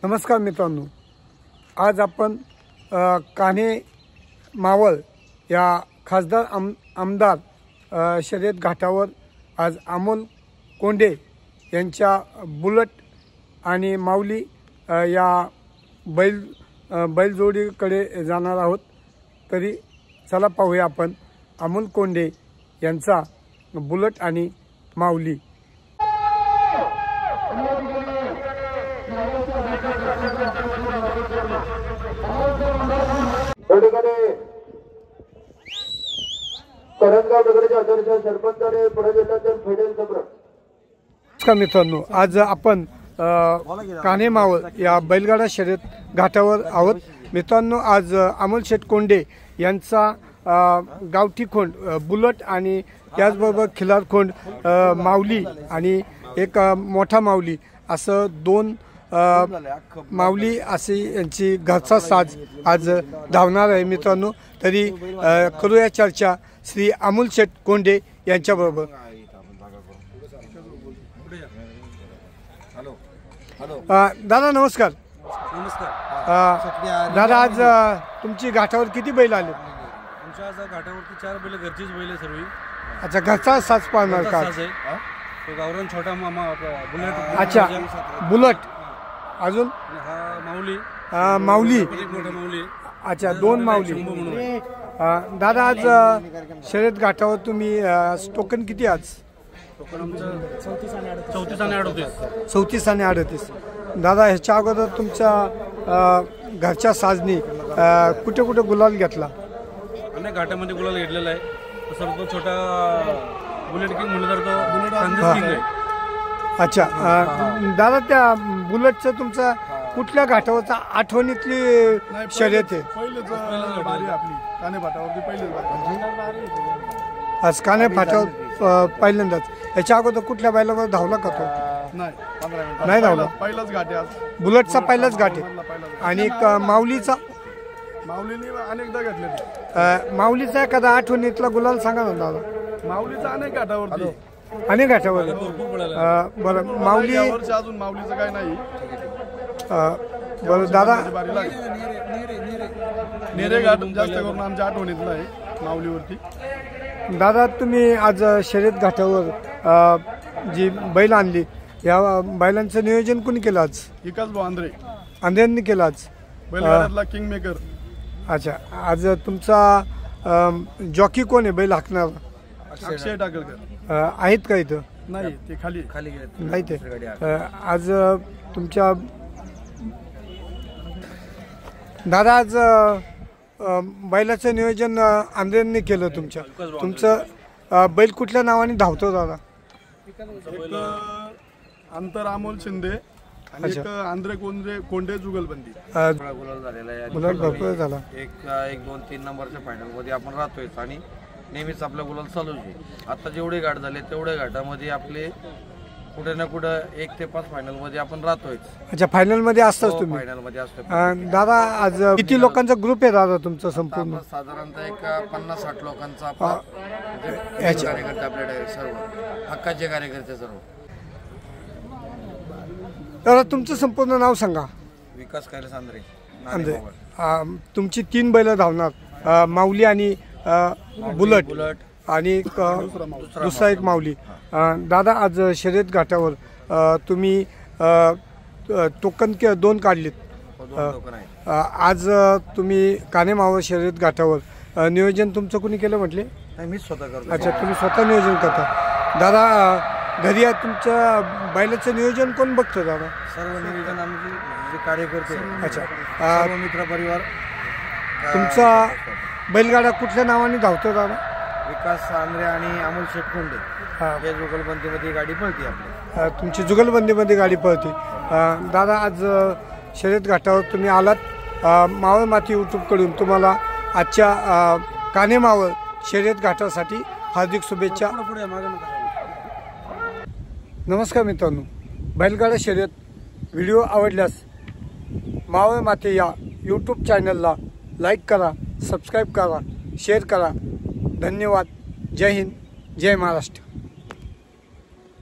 नमस्कार मित्रांनो, आज आपण कान्हे मावळ या खासदार आमदार शर्यत घाटावर आज अमोल कोंडे यांच्या बुलट आणि माऊली या बैलजोडीकडे जाणार आहोत। तरी चला पाहूया आपण अमोल कोंडे यांचा बुलट आणि माऊली। नमस्कार मित्रांनो, आज आपण कान्हे मावळ या बैलगाडा शर्यत घाटावर आहोत। मित्रांनो, आज अमोल शेठ कोंडे यांचा गावठी खोंड बुलट आणि त्याचबरोबर खिलार खोंड माऊली आणि एक मोठा माऊली असं दोन माऊली अशी यांची घरचा साज आज धावणार आहे। मित्रांनो, तरी करूया चर्चा श्री अमोल शेठ कोंडे यांच्याबरोबर। दादा नमस्कार। नमस्कार दादा, आज तुमची घाटावर किती बैल आले? तुमच्या आज घाटावरती 4 बैल घरचीच बैल आहे सर्व। अच्छा, घरचा साज पाळणार का? तो गावरान छोटा मामा बुलेट। अच्छा, बुलट अजून हा माऊली माऊली। एक मोठा माऊली। अच्छा, दोन माऊली। दादा, आज शर्यत घाटावर तुम्ही टोकन किती आज? टोकन आमचं 34 आणि 38। 34 आणि 38। दादा, ह्याच्या अगोदर तुमच्या घरच्या साजनी कुठे कुठे गुलाल घेतला? अनेक घाटामध्ये गुलाल घेतलेला आहे। तसं तो छोटा बुलेट किंग म्हणलं तर तो खानदेश किंग आहे। अच्छा, दादा, त्या बुलेटचं तुमचा कुठल्या घाटावरचा आठवणीतली शर्यत आहे? आज कान्हे फाट्यावर पहिल्यांदाच। याच्या अगोदर कुठल्या बैलावर धावला का तो? नाही धावला। पहिलाच घाट आहे आज। बुलेटचा पहिलाच घाट आहे। आणि एक माऊलीचा अनेकदा घेतले। माऊलीचा एखादा आठवणीतला गुलाल सांगा ना दादा। माऊलीचा अनेक घाटावरती अनेक घाटावर बरं माऊली अजून माऊलीचं काय नाही। बरं दादा, नेरे घाट जास्त करून आमच्या आठवणीतला आहे माऊलीवरती। दादा, तुम्ही आज शर्यत घाटावर जी बैल आणली, या बैलांचं नियोजन कोणी केलं आज? विकास भाऊ आंध्यांनी केलं आज बैलगाड्यातला किंग मेकर। अच्छा, आज तुमचा जॉकी कोण आहे बैल हाकणार? अक्षय टाकळकर आहेत का इथं? नाही, ते खाली नाही ते आज तुमच्या दादा आज बैलाचं नियोजन आंध्यांनी केलं तुमच्या। तुमचं बैल कुठल्या नावाने धावतो दादा? अंतर अमोल शिंदे आणि एक आंध्रे कोंडे जुगलबंदी। गुलाल झालेला आहे। गुलाल भरपूर झाला। एक 2 3 नंबरच्या फायनल मध्ये आपण राहतोय आणि नेहमीच आपला गुलाल चालूच आहे। आता जेवढे घाट झाले तेवढ्या घाटामध्ये आपले कुठे ना कुठे 1 ते 5 फायनल मध्ये आपण राहतोय। अच्छा, फायनल मध्ये असताच तुम्ही? फायनल मध्ये असतो। दादा, आज किती लोकांचा ग्रुप आहे दादा तुमचा संपूर्ण? साधारणतः एक 50-60 लोकांचा कार्यकर्ते आपल्याकडे, सर्व हक्काचे कार्यकर्ते सर्व। दादा, तुमचं संपूर्ण नाव सांगा। विकास कैलास आंध्रे। तुमची 3 बैल धावणार, माऊली आणि बुलट आणि दुसरा एक माऊली। दादा, आज शर्यत घाटावर तुम्ही टोकन 2 काढलीत। आज तुम्ही कान्हे मावळ शर्यत घाटावर नियोजन तुमचं कोणी केलं म्हटले? मी स्वतः करतो। अच्छा, तुम्ही स्वतः नियोजन करता। दादा, घरी तुमच्या बैलाचं नियोजन कोण बघतो दादा? सर्व नियोजन आमचे जे कार्यकर्ते। अच्छा, सर्व मित्र परिवार। तुमचा बैलगाडा कुठल्या नावाने धावतो दादा? विकास आंध्रे आणि अमोल शेठ कोंडे या जुगलबंदीमध्ये गाडी पळते आपली। तुमची जुगलबंदीमध्ये गाडी पळते। दादा, आज शर्यत घाटावर तुम्ही आलात। मावळ माती यूट्यूबकडून तुम्हाला आजच्या कान्हे मावळ शर्यत घाटासाठी हार्दिक शुभेच्छा। नमस्कार मित्रांनो, बैलगाडा शर्यत व्हिडिओ आवडल्यास मावळ माती या यूट्यूब चॅनलला लाईक करा, सबस्क्राईब करा, शेअर करा। धन्यवाद। जय हिंद, जय महाराष्ट्र।